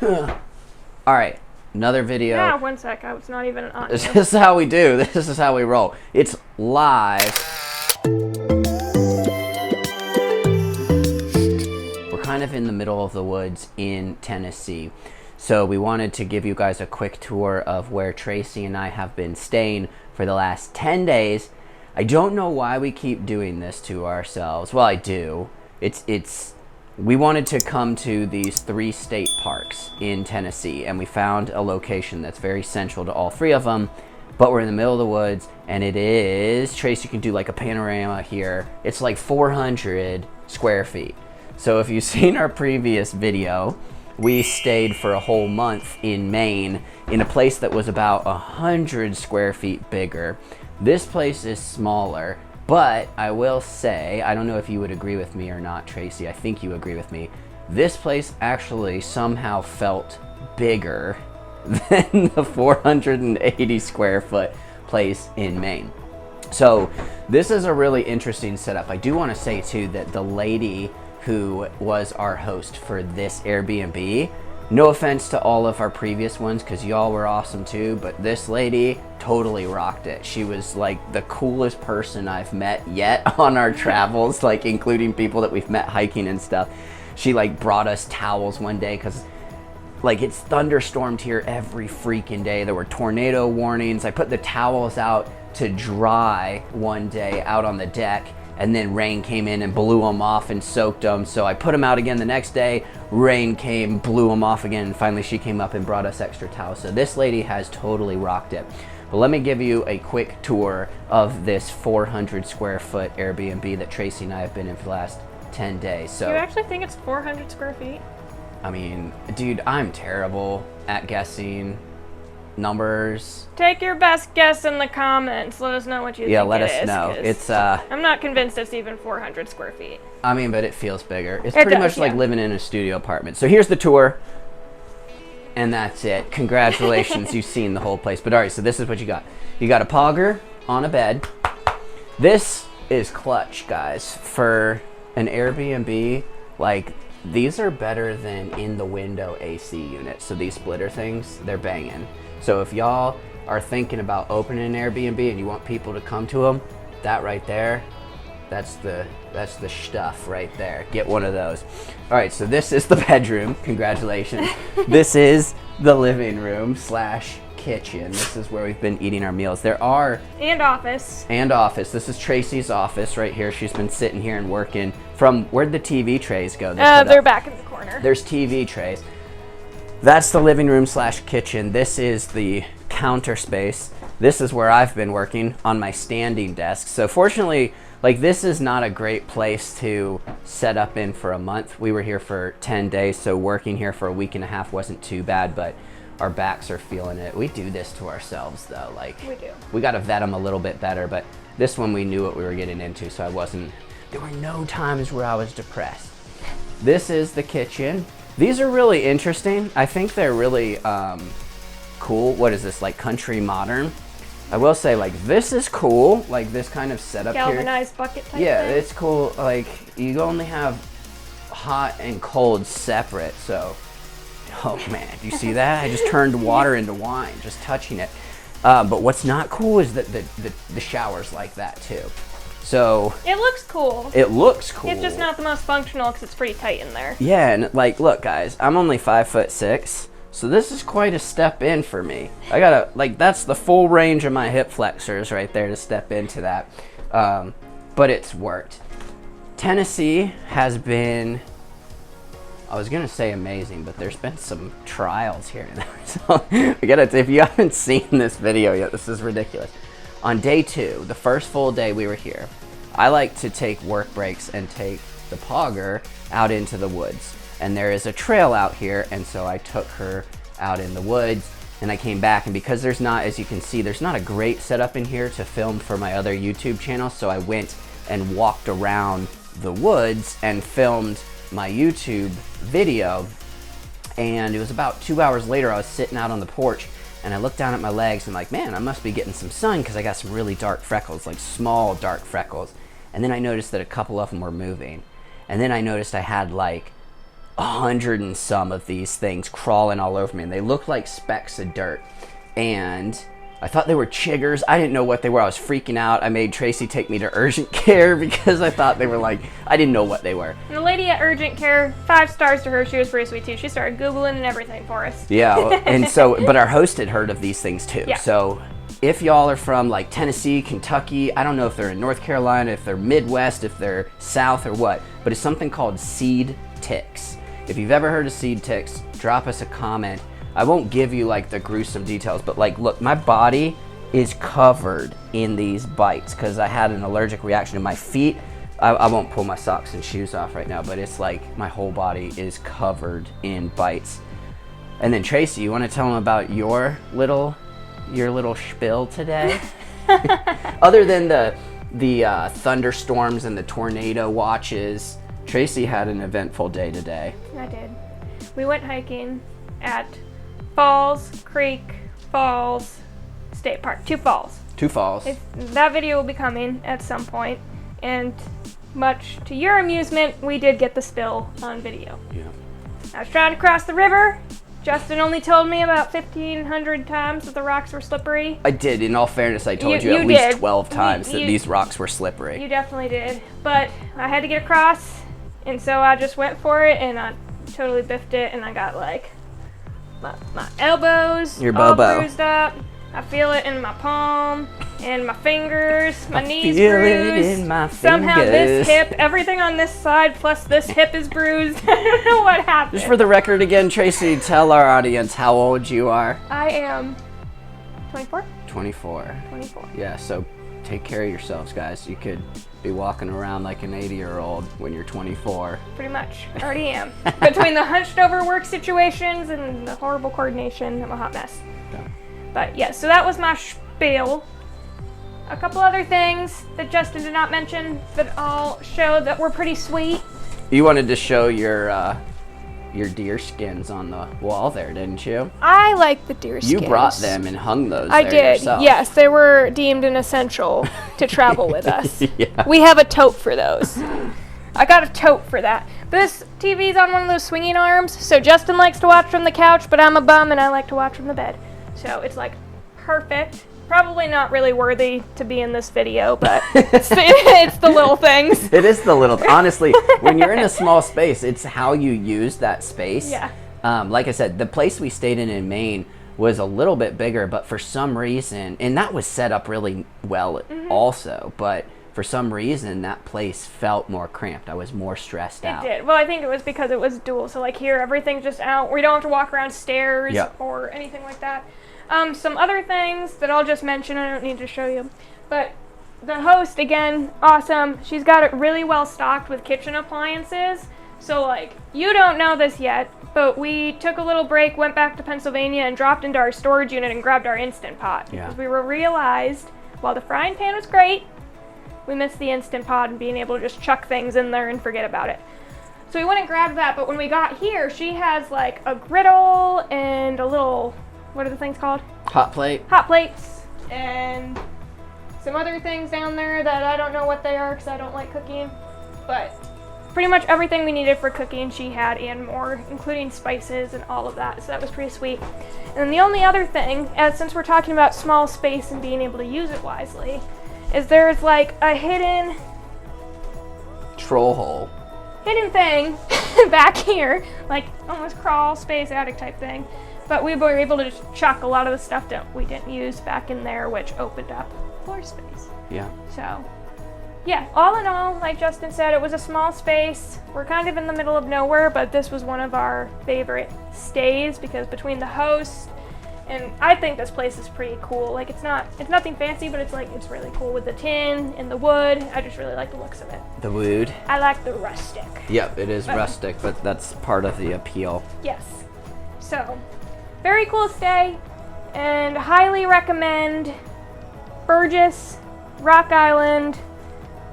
All right, another video. Yeah, one sec. I was not even on. This is how we do. This is how we roll. It's live. We're kind of in the middle of the woods in Tennessee. So we wanted to give you guys a quick tour of where Tracy and I have been staying for the last 10 days. I don't know why we keep doing this to ourselves. Well, I do. We wanted to come to these 3 state parks in Tennessee, and we found a location that's very central to all 3 of them, but we're in the middle of the woods, and it is, Trace, you can do like a panorama here. It's like 400 square feet. So if you've seen our previous video, we stayed for a whole month in Maine in a place that was about 100 square feet bigger. This place is smaller. But I will say, I don't know if you would agree with me or not, Tracy. I think you agree with me. This place actually somehow felt bigger than the 480 square foot place in Maine. So this is a really interesting setup. I do want to say too that the lady who was our host for this Airbnb, no offense to all of our previous ones, because y'all were awesome too, but this lady totally rocked it. She was like the coolest person I've met yet on our travels, like including people that we've met hiking and stuff. She like brought us towels one day because like it's thunderstormed here every freaking day. There were tornado warnings. I put the towels out to dry one day out on the deck, and then rain came in and blew them off and soaked them. So I put them out again the next day, rain came, blew them off again, and finally she came up and brought us extra towels. So this lady has totally rocked it. But let me give you a quick tour of this 400 square foot Airbnb that Tracy and I have been in for the last 10 days. So You actually think it's 400 square feet? I mean, dude, I'm terrible at guessing numbers. Take your best guess in the comments. Let us know what you think. Yeah, let us know. It's I'm not convinced it's even 400 square feet. I mean, but it feels bigger. It's It pretty does, much like yeah. living in a studio apartment. So here's the tour, and that's it. Congratulations, you've seen the whole place. But all right, so this is what you got. You got a pogger on a bed. This is clutch, guys, for an Airbnb. Like, these are better than in the window AC units. So these splitter things, they're banging. So if y'all are thinking about opening an Airbnb and you want people to come to them, that right there, that's the stuff right there. Get one of those. All right, so this is the bedroom. Congratulations. This is the living room / kitchen. This is where we've been eating our meals. And office. And office. This is Tracy's office right here. She's been sitting here and working. From where'd the TV trays go? They're back in the corner. There's TV trays. That's the living room / kitchen. This is the counter space. This is where I've been working on my standing desk. So fortunately, like, this is not a great place to set up in for a month. We were here for 10 days, so working here for a week and a half wasn't too bad, but our backs are feeling it. We do this to ourselves though. Like, We do. we got to vet them a little bit better, but this one we knew what we were getting into, so there were no times where I was depressed. This is the kitchen. These are really interesting. I think they're really cool. What is this, like country modern? I will say, like, this is cool. Like, this kind of setup here. Galvanized bucket type Yeah, thing. it's cool. Like, you only have hot and cold separate, so. Oh man, do you see that? I just turned water into wine, just touching it. But what's not cool is that the shower's like that too. So It looks cool. it looks cool. It's just not the most functional because it's pretty tight in there. Yeah, and like, look, guys, I'm only 5'6", so this is quite a step in for me. I gotta, like, that's the full range of my hip flexors right there to step into that. But it's worked. Tennessee has been, I was gonna say amazing, but there's been some trials here and there. So we gotta, if you haven't seen this video yet, this is ridiculous. On day 2, the first full day we were here, I like to take work breaks and take the pogger out into the woods. And there is a trail out here, and so I took her out in the woods, and I came back, and because there's not, as you can see, there's not a great setup in here to film for my other YouTube channel, so I went and walked around the woods and filmed my YouTube video. And it was about 2 hours later, I was sitting out on the porch, and I looked down at my legs and like, man, I must be getting some sun because I got some really dark freckles, like small dark freckles. And then I noticed that a couple of them were moving. And then I noticed I had like 100 and some of these things crawling all over me, and they looked like specks of dirt. And I thought they were chiggers. I didn't know what they were. I was freaking out. I made Tracy take me to urgent care because I thought they were like, I didn't know what they were. And the lady at urgent care, 5 stars to her. She was pretty sweet too. She started Googling and everything for us. Yeah, and so, but our host had heard of these things too. Yeah. So if y'all are from like Tennessee, Kentucky, I don't know if they're in North Carolina, if they're Midwest, if they're South or what, but it's something called seed ticks. If you've ever heard of seed ticks, drop us a comment. I won't give you like the gruesome details, but like, look, my body is covered in these bites because I had an allergic reaction to my feet. I won't pull my socks and shoes off right now, but it's like my whole body is covered in bites. And then Tracy, you want to tell them about your little spiel today? Other than the thunderstorms and the tornado watches, Tracy had an eventful day today. I did. We went hiking at Falls Creek Falls State Park. 2 falls. 2 falls. That video will be coming at some point, and much to your amusement, we did get the spill on video. Yeah. I was trying to cross the river. Justin only told me about 1,500 times that the rocks were slippery. I did. In all fairness, I told you at least 12 times that these rocks were slippery. You definitely did. But I had to get across, and so I just went for it, and I totally biffed it, and I got like my elbows all bruised up. I feel it in my palm and my fingers, my knees bruised. In my Somehow this hip, everything on this side plus this hip is bruised. I don't know what happened. Just for the record again, Tracy, tell our audience how old you are. I am 24? 24. 24. Yeah, so take care of yourselves, guys. You could be walking around like an 80-year-old when you're 24. Pretty much. I already am. Between the hunched over work situations and the horrible coordination, I'm a hot mess. Yeah. But yeah, so that was my spiel. A couple other things that Justin did not mention that I'll show that were pretty sweet. You wanted to show your deer skins on the wall there, didn't you? I like the deer skins. You brought them and hung those I there did, yourself. yes. They were deemed an essential to travel with us. Yeah. We have a tote for those. I got a tote for that. This TV's on one of those swinging arms, so Justin likes to watch from the couch, but I'm a bum and I like to watch from the bed. So it's like perfect. Probably not really worthy to be in this video, but it's the little things. It is the little, honestly, when you're in a small space, it's how you use that space. Yeah. Like I said, the place we stayed in Maine was a little bit bigger, but for some reason, and that was set up really well also, but for some reason that place felt more cramped. I was more stressed out. It did. Well, I think it was because it was dual. So like here, everything's just out. We don't have to walk around stairs or anything like that. Some other things that I'll just mention, I don't need to show you, but the host, again, awesome. She's got it really well stocked with kitchen appliances. So like, you don't know this yet, but we took a little break, went back to Pennsylvania and dropped into our storage unit and grabbed our Instant Pot. Yeah. Because we realized while the frying pan was great, we missed the Instant Pot and being able to just chuck things in there and forget about it. So we went and grabbed that, but when we got here, she has like a griddle and a little, what are the things called? Hot plate. Hot plates and some other things down there that I don't know what they are because I don't like cooking, but pretty much everything we needed for cooking she had and more, including spices and all of that, so that was pretty sweet. And the only other thing, since we're talking about small space and being able to use it wisely, is there's like a hidden troll hole. Hidden thing back here, like almost crawl space attic type thing. But we were able to just chuck a lot of the stuff that we didn't use back in there, which opened up floor space. Yeah. So, yeah, all in all, like Justin said, it was a small space. We're kind of in the middle of nowhere, but this was one of our favorite stays because between the host and I think this place is pretty cool. Like it's nothing fancy, but it's really cool with the tin and the wood. I just really like the looks of it. The wood. I like the rustic. Yep, it is rustic, but that's part of the appeal. Yes. So, very cool stay, and highly recommend Burgess, Rock Island,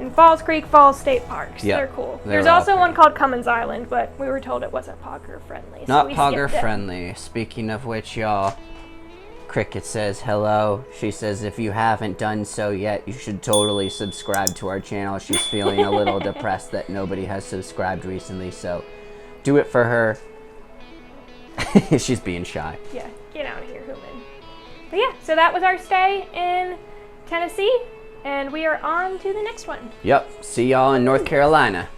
and Falls Creek Falls State Parks. Yep. They're cool. They're There's all also great. one called Cummins Island, but we were told it wasn't Pogger friendly. So Not we Pogger skipped it. friendly. Speaking of which, y'all, Cricket says hello. She says if you haven't done so yet, you should totally subscribe to our channel. She's feeling a little depressed that nobody has subscribed recently, so Do it for her. She's being shy. Yeah, get out of here, human. But yeah, so that was our stay in Tennessee, and we are on to the next one. Yep. See y'all in North Carolina.